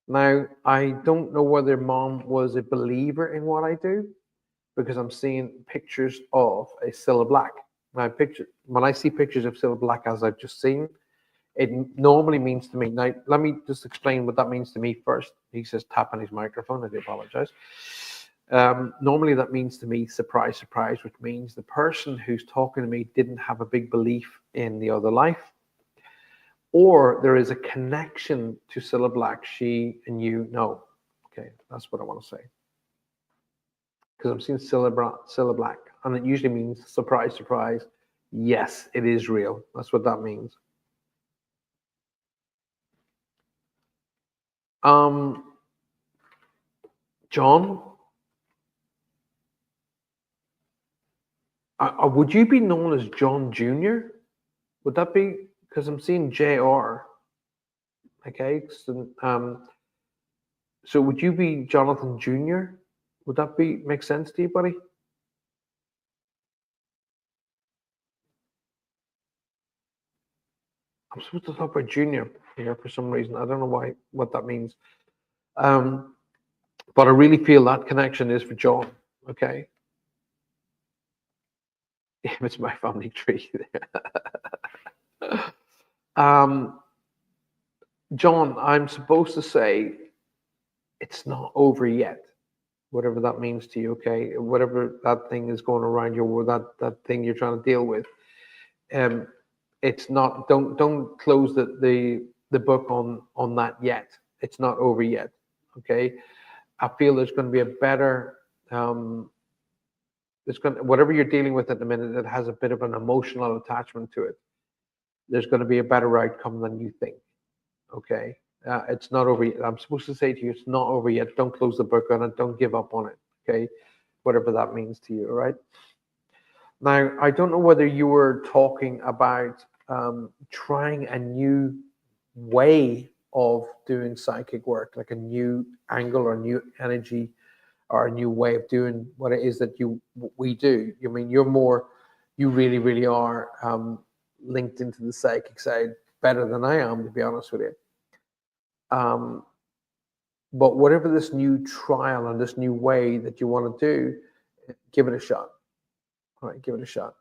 Now, I don't know whether mom was a believer in what I do because I'm seeing pictures of a Cilla Black. Now, when I see pictures of Cilla Black as I've just seen, it normally means to me. Now, let me just explain what that means to me first. He says tap on his microphone. I do apologize. Normally, that means to me surprise, surprise, which means the person who's talking to me didn't have a big belief in the other life, or there is a connection to Cilla Black. She and you know. Okay, that's what I want to say. Because I'm seeing Cilla Black, and it usually means surprise, surprise. Yes, it is real. That's what that means. John, would you be known as John Jr.? Would that be, because I'm seeing JR? Okay, so would you be Jonathan Jr.? Would that make sense to you, buddy? I'm supposed to talk about Junior here for some reason. I don't know what that means. But I really feel that connection is for John. Okay. It's my family tree. John, I'm supposed to say it's not over yet, whatever that means to you. Okay, whatever that thing is going around you, or that thing you're trying to deal with. It's not. Don't close the book on that yet. It's not over yet. Okay, I feel there's going to be a better. Whatever you're dealing with at the minute that has a bit of an emotional attachment to it. There's going to be a better outcome than you think. Okay, it's not over yet. I'm supposed to say to you, it's not over yet. Don't close the book on it. Don't give up on it. Okay, whatever that means to you. All right. Now, I don't know whether you were talking about trying a new way of doing psychic work, like a new angle or new energy or a new way of doing what it is that we do. I mean, you really, really are linked into the psychic side better than I am, to be honest with you. But whatever this new trial and this new way that you want to do, give it a shot. All right, give it a shot.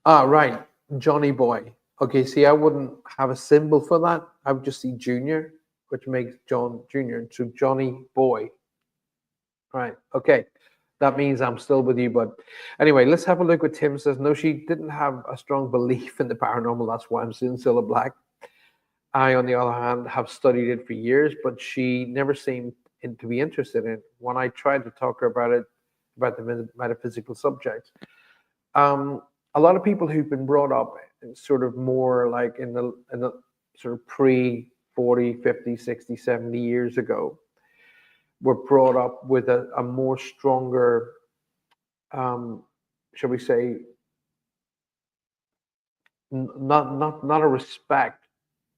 Right, Johnny Boy. Okay, see, I wouldn't have a symbol for that. I would just see Junior, which makes John Junior. So Johnny Boy. All right, okay. That means I'm still with you, but anyway, let's have a look what Tim says. No, she didn't have a strong belief in the paranormal. That's why I'm seeing Cilla Black. I, on the other hand, have studied it for years, but she never seemed to be interested in it. When I tried to talk to her about it, about the metaphysical subjects, a lot of people who've been brought up sort of more like in the sort of pre 40, 50, 60, 70 years ago were brought up with a more stronger, shall we say, not a respect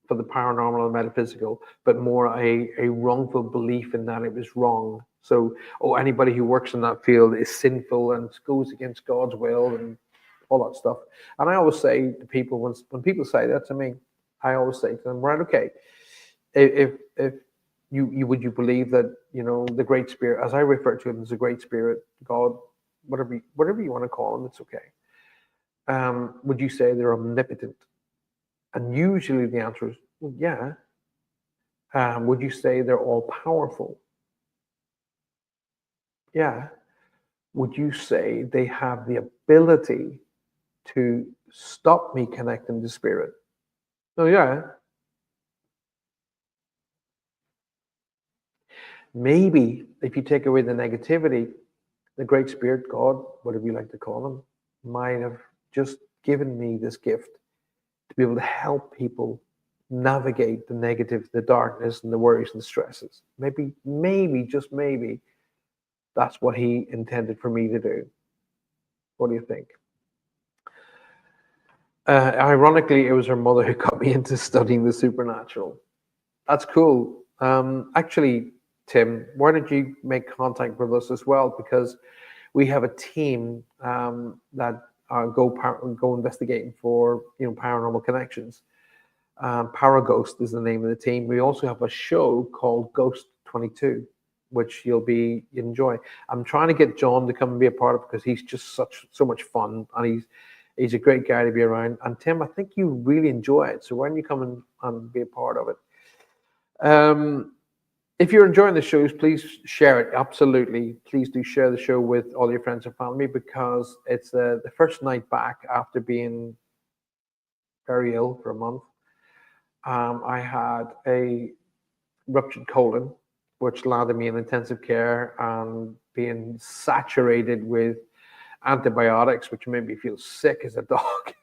for the paranormal and metaphysical, but more a wrongful belief in that it was wrong. So, anybody who works in that field is sinful and goes against God's will and all that stuff. And I always say to people, when people say that to me, I always say to them, right, okay, if would you believe that, the Great Spirit, as I refer to him as the Great Spirit, God, whatever you want to call him, it's okay. Would you say they're omnipotent? And usually the answer is, well, yeah. Would you say they're all powerful? Yeah. Would you say they have the ability to stop me connecting to spirit? Oh, yeah. Maybe if you take away the negativity, the Great Spirit, God, whatever you like to call them, might have just given me this gift to be able to help people navigate the negative, the darkness, and the worries and stresses. Maybe, just maybe, that's what he intended for me to do. What do you think? Ironically, it was her mother who got me into studying the supernatural. That's cool. Actually, Tim, why don't you make contact with us as well? Because we have a team that go investigating for paranormal connections. Paraghost is the name of the team. We also have a show called Ghost 22, which you'll be enjoy. I'm trying to get John to come and be a part of it because he's just so much fun, and he's a great guy to be around. And Tim, I think you really enjoy it. So why don't you come and be a part of it? If you're enjoying the shows, please share it. Absolutely, please do share the show with all your friends and family, because it's the first night back after being very ill for a month. I had a ruptured colon, which landed me in intensive care and being saturated with antibiotics, which made me feel sick as a dog.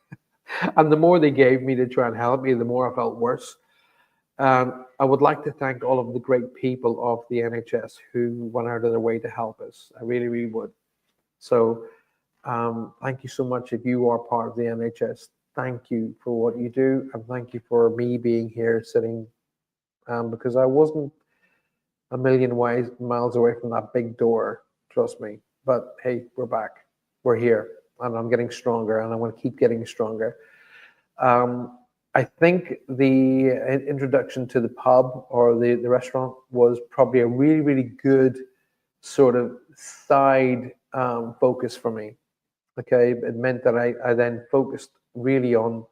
And the more they gave me to try and help me, the more I felt worse. I would like to thank all of the great people of the NHS who went out of their way to help us. I really, really would. So thank you so much if you are part of the NHS. Thank you for what you do, and thank you for me being here sitting, because I wasn't a million miles away from that big door, trust me. But hey, we're back. We're here, and I'm getting stronger, and I want to keep getting stronger. I think the introduction to the pub or the restaurant was probably a really, really good sort of side focus for me. Okay, it meant that I then focused really on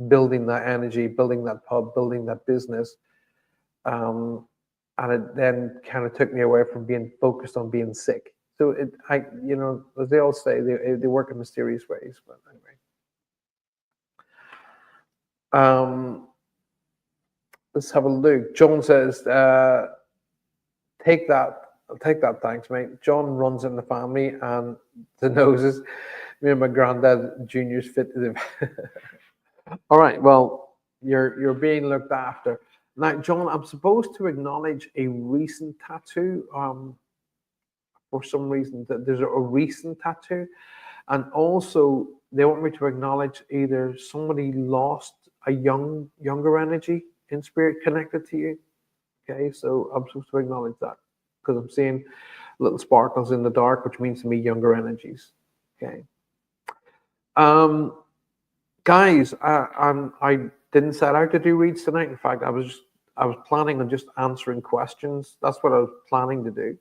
building that energy, building that pub, building that business. And it then kind of took me away from being focused on being sick. So as they all say, they work in mysterious ways. But anyway, let's have a look. John says, "Take that, I'll take that. Thanks, mate." John runs in the family, and the noses. Me and my granddad Junior's fit to the. All right. Well, you're being looked after. Now, John, I'm supposed to acknowledge a recent tattoo. For some reason, that there's a recent tattoo, and also they want me to acknowledge either somebody lost a younger energy in spirit connected to you. Okay, so I'm supposed to acknowledge that because I'm seeing little sparkles in the dark, which means to me younger energies. Okay. Guys, I didn't set out to do reads tonight. In fact, I was planning on just answering questions. That's what I was planning to do.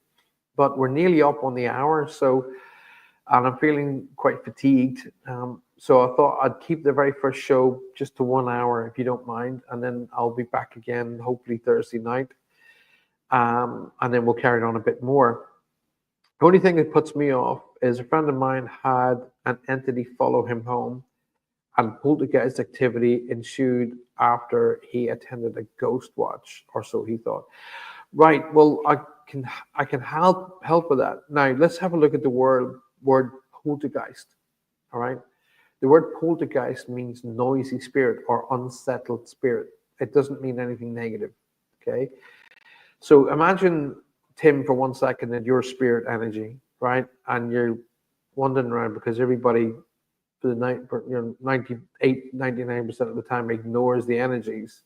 But we're nearly up on the hour, and I'm feeling quite fatigued. So I thought I'd keep the very first show just to 1 hour, if you don't mind, and then I'll be back again hopefully Thursday night, and then we'll carry on a bit more. The only thing that puts me off is a friend of mine had an entity follow him home, and poltergeist activity ensued after he attended a ghost watch, or so he thought. Right. Well, I can help with that. Now let's have a look at the word poltergeist. All right. The word poltergeist means noisy spirit or unsettled spirit. It doesn't mean anything negative. Okay. So imagine, Tim, for 1 second, that you're spirit energy, right? And you're wandering around because everybody for the night, 98, 99% of the time ignores the energies.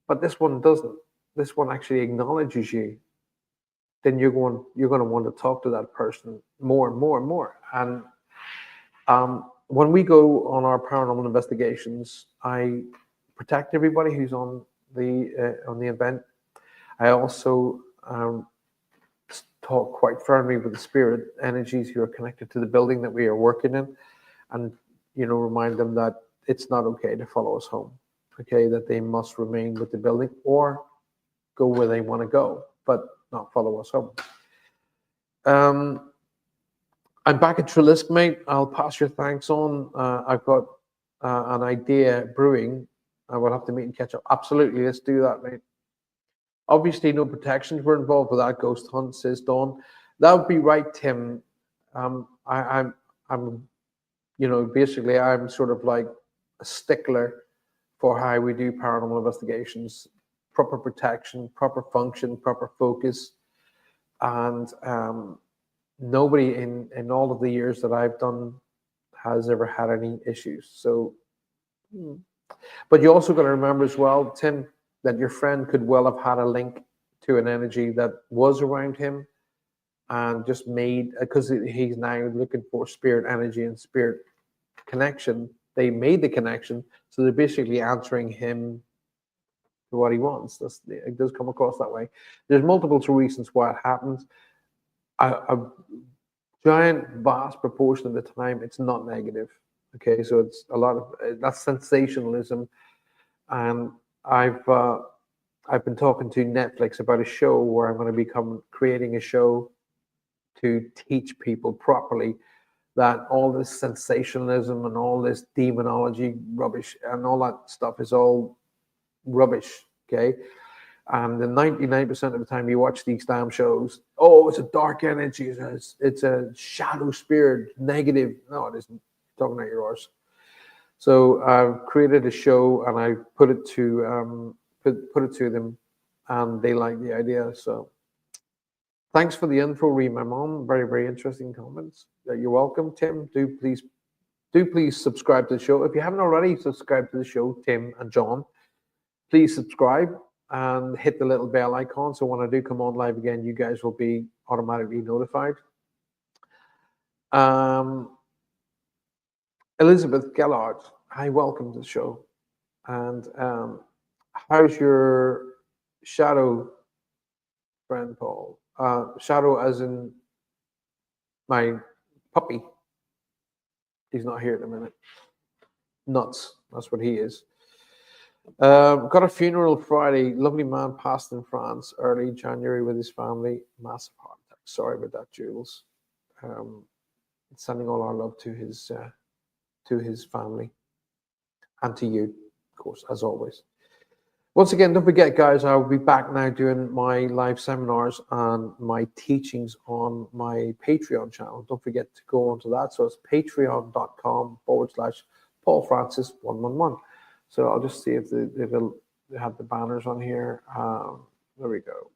But this one doesn't. This one actually acknowledges you. Then you're going to want to talk to that person more and more and more. And when we go on our paranormal investigations, I protect everybody who's on the event. I also talk quite firmly with the spirit energies who are connected to the building that we are working in, and remind them that it's not okay to follow us home. Okay, that they must remain with the building or go where they want to go, but not follow us home. I'm back at Trelisk, mate. I'll pass your thanks on. I've got an idea brewing. I will have to meet and catch up. Absolutely, let's do that, mate. Obviously, no protections were involved with that ghost hunt, says Dawn. That would be right, Tim. I'm basically I'm sort of like a stickler for how we do paranormal investigations. Proper protection, proper function, proper focus, and nobody in all of the years that I've done has ever had any issues. So, but you also got to remember as well, Tim, that your friend could well have had a link to an energy that was around him and just made, because he's now looking for spirit energy and spirit connection. They made the connection, so they're basically answering him to what he wants. It does come across that way. There's multiple reasons why it happens. A giant, vast proportion of the time, it's not negative. Okay, so it's a lot of that's sensationalism, and I've been talking to Netflix about a show where I'm going to become creating a show to teach people properly that all this sensationalism and all this demonology rubbish and all that stuff is all rubbish. Okay. And the 99% of the time you watch these damn shows, oh, it's a dark energy, it's a shadow spirit, negative. No, it isn't. Talking about your arse. So I've created a show and I put it to put it to them, and they like the idea. So thanks for the info, Read My Mom. Very, very interesting comments. You're welcome, Tim. Do please subscribe to the show. If you haven't already subscribed to the show, Tim and John, please subscribe and hit the little bell icon. So when I do come on live again, you guys will be automatically notified. Elizabeth Gellard, hi, welcome to the show. And how's your shadow friend, Paul? Shadow as in my puppy. He's not here at the minute. Nuts. That's what he is. Got a funeral Friday. Lovely man passed in France early January with his family. Massive heart attack. Sorry about that, Jules. Sending all our love to his family and to you, of course, as always. Once again, don't forget, guys, I will be back now doing my live seminars and my teachings on my Patreon channel. Don't forget to go onto that. So it's patreon.com/Paul Francis 111. So I'll just see if they have the banners on here. There we go.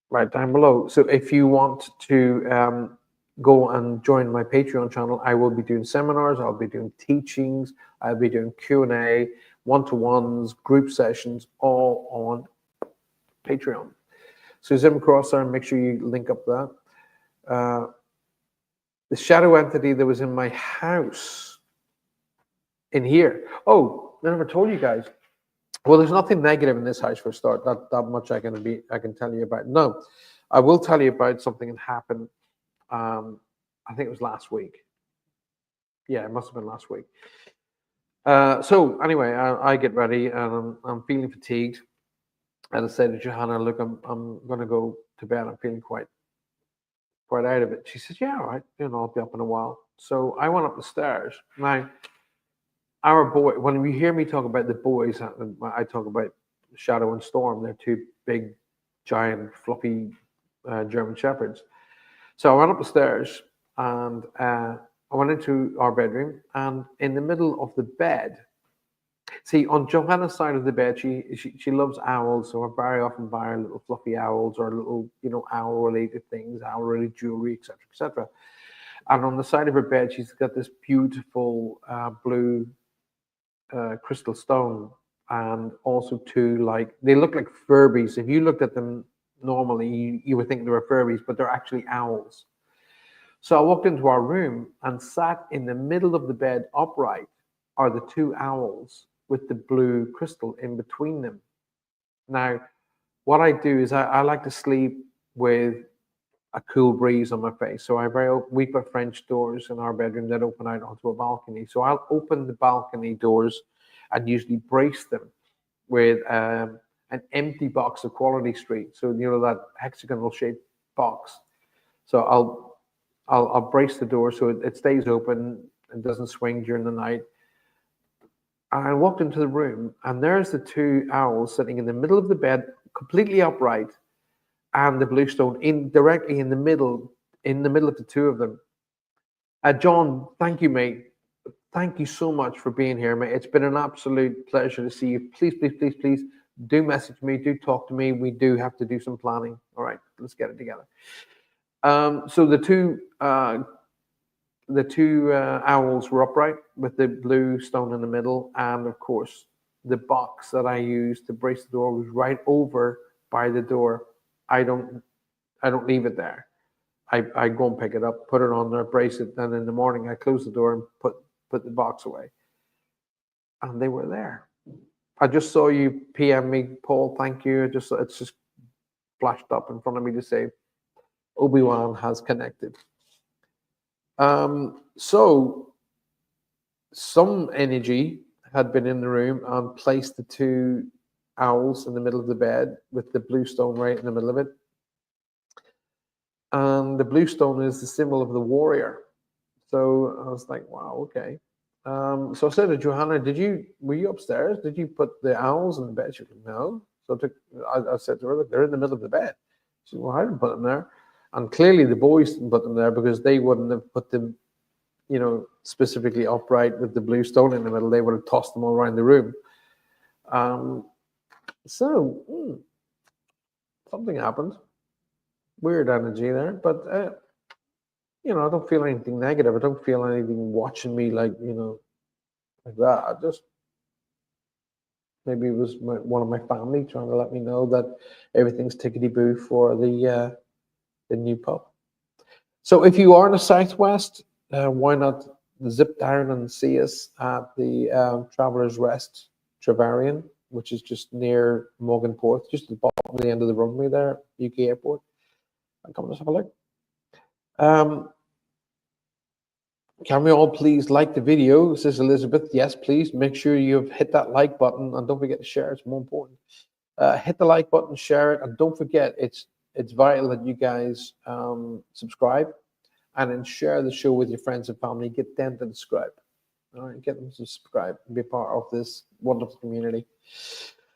Right down below. So if you want to go and join my Patreon channel, I will be doing seminars, I'll be doing teachings, I'll be doing Q&A, one-to-ones, group sessions, all on Patreon. So zoom across there and make sure you link up that. The shadow entity that was in my house in here. Oh, I never told you guys. Well, there's nothing negative in this house for a start. That much I can tell you about. No, I will tell you about something that happened. I think it was last week. Yeah, it must have been last week. So anyway, I get ready and I'm feeling fatigued. And I said to Johanna, look, I'm going to go to bed. I'm feeling quite out of it. She says, yeah, all right. I'll be up in a while. So I went up the stairs. Now, our boy, when we hear me talk about the boys, I talk about Shadow and Storm. They're two big, giant, fluffy German Shepherds. So I went up the stairs and I went into our bedroom, and in the middle of the bed, see, on Johanna's side of the bed, she loves owls, so I very often buy her little fluffy owls or little, owl-related things, owl-related jewelry, etc., etc. And on the side of her bed, she's got this beautiful blue crystal stone, and also two, they look like Furbies. If you looked at them normally, you would think they were Furbies, but they're actually owls. So I walked into our room, and sat in the middle of the bed upright are the two owls with the blue crystal in between them. Now, what I do is I like to sleep with a cool breeze on my face. So we put French doors in our bedroom that open out onto a balcony. So I'll open the balcony doors and usually brace them with an empty box of Quality Street. So that hexagonal shaped box. So I'll brace the door so it stays open and doesn't swing during the night. I walked into the room, and there's the two owls sitting in the middle of the bed, completely upright, and the blue stone directly in the middle of the two of them. John, thank you, mate. Thank you so much for being here, mate. It's been an absolute pleasure to see you. Please, please, please, please do message me, do talk to me. We do have to do some planning. All right, let's get it together. So the two owls were upright with the blue stone in the middle, and of course the box that I used to brace the door was right over by the door. I don't I don't leave it there. I go and pick it up, put it on there, brace it, then in the morning I close the door and put the box away. And they were there. I just saw you PM me, Paul. Thank you. It's just flashed up in front of me to say Obi-Wan has connected. So some energy had been in the room and placed the two owls in the middle of the bed with the blue stone right in the middle of it. And the blue stone is the symbol of the warrior. So I was like, wow, okay. So I said to Johanna, were you upstairs? Did you put the owls in the bed? She was like, no. So I said to her, look, they're in the middle of the bed. She said, well, I didn't put them there. And clearly the boys didn't put them there because they wouldn't have put them, specifically upright with the blue stone in the middle. They would have tossed them all around the room. Something happened. Weird energy there, but I don't feel anything negative. I don't feel anything watching me like like that. I just maybe it was one of my family trying to let me know that everything's tickety boo for the new pub. So if you are in the Southwest, why not zip down and see us at the Travelers Rest Travarian, which is just near Morgan Port, just at the bottom of the end of the runway there, UK Airport. And come and have a look. Can we all please like the video, says Elizabeth? Yes, please. Make sure you've hit that like button and don't forget to share. It's more important. Hit the like button, share it, and don't forget it's vital that you guys subscribe and then share the show with your friends and family. Get them to subscribe. All right, get them to subscribe and be part of this wonderful community.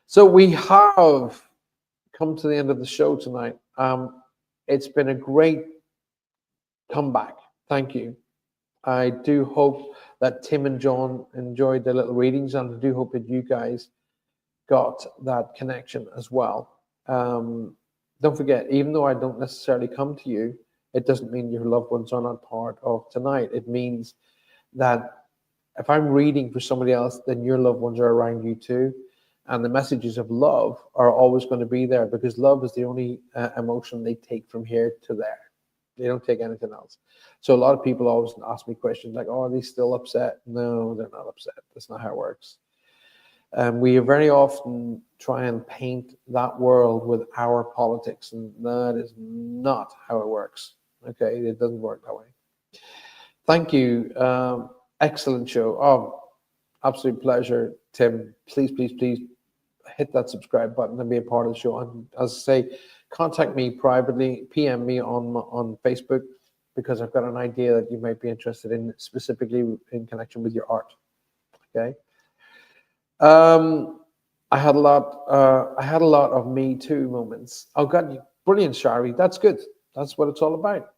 So we have come to the end of the show tonight. It's been a great comeback. Thank you. I do hope that Tim and John enjoyed their little readings, and I do hope that you guys got that connection as well. Don't forget, even though I don't necessarily come to you, it doesn't mean your loved ones are not part of tonight. It means that if I'm reading for somebody else, then your loved ones are around you too. And the messages of love are always going to be there because love is the only emotion they take from here to there. They don't take anything else. So a lot of people always ask me questions like, oh, are they still upset? No, they're not upset. That's not how it works. We very often try and paint that world with our politics, and that is not how it works. Okay, it doesn't work that way. Thank you. Excellent show. Oh, absolute pleasure, Tim. Please, please, please hit that subscribe button and be a part of the show. And as I say, contact me privately, PM me on Facebook, because I've got an idea that you might be interested in, specifically in connection with your art. Okay. I had a lot of Me Too moments. Oh God, brilliant, Shari. That's good. That's what it's all about.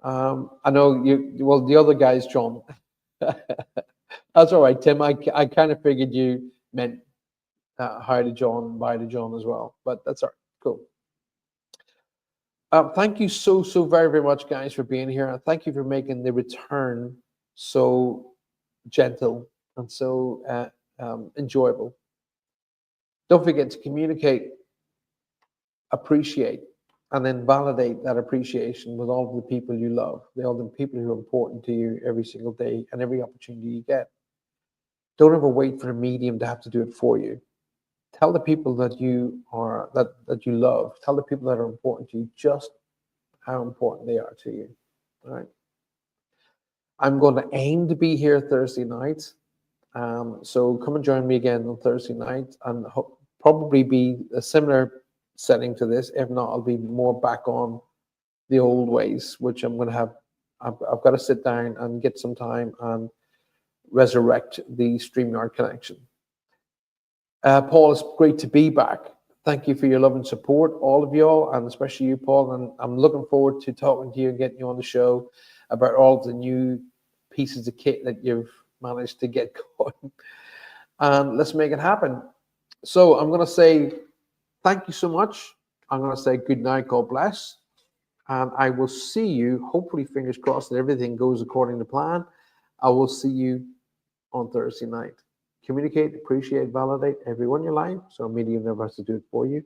I know you. Well, the other guys, John. That's all right, Tim. I kind of figured you meant hi to John, bye to John as well. But that's all right. Cool. Thank you so very, very much, guys, for being here. And thank you for making the return so gentle and so enjoyable. Don't forget to communicate, appreciate, and then validate that appreciation with all of the people you love, all the people who are important to you every single day and every opportunity you get. Don't ever wait for a medium to have to do it for you. Tell the people that you are that you love. Tell the people that are important to you just how important they are to you. All right. I'm going to aim to be here Thursday night. So come and join me again on Thursday night, and probably be a similar setting to this. If not, I'll be more back on the old ways, which I'm going to have. I've got to sit down and get some time and resurrect the StreamYard connection. Paul, it's great to be back. Thank you for your love and support, all of y'all, and especially you, Paul. And I'm looking forward to talking to you and getting you on the show about all the new pieces of kit that you've managed to get going. And let's make it happen. So I'm going to say thank you so much. I'm going to say good night, God bless. And I will see you, hopefully, fingers crossed that everything goes according to plan. I will see you on Thursday night. Communicate, appreciate, validate everyone in your life. So a medium never has to do it for you.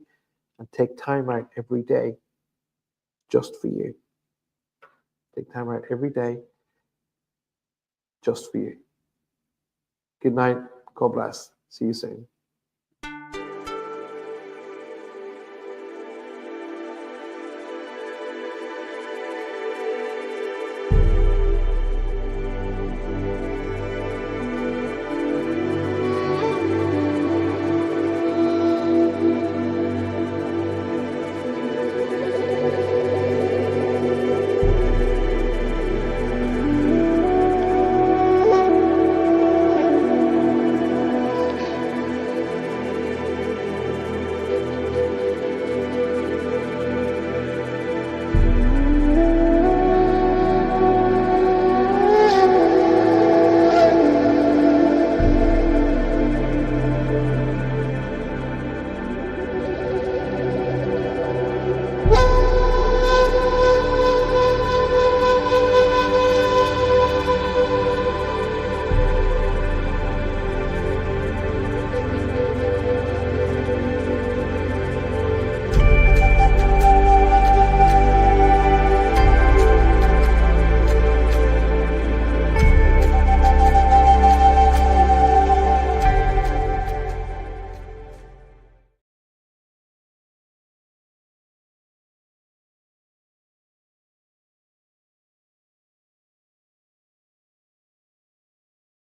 And take time out every day just for you. Take time out every day just for you. Good night. God bless. See you soon.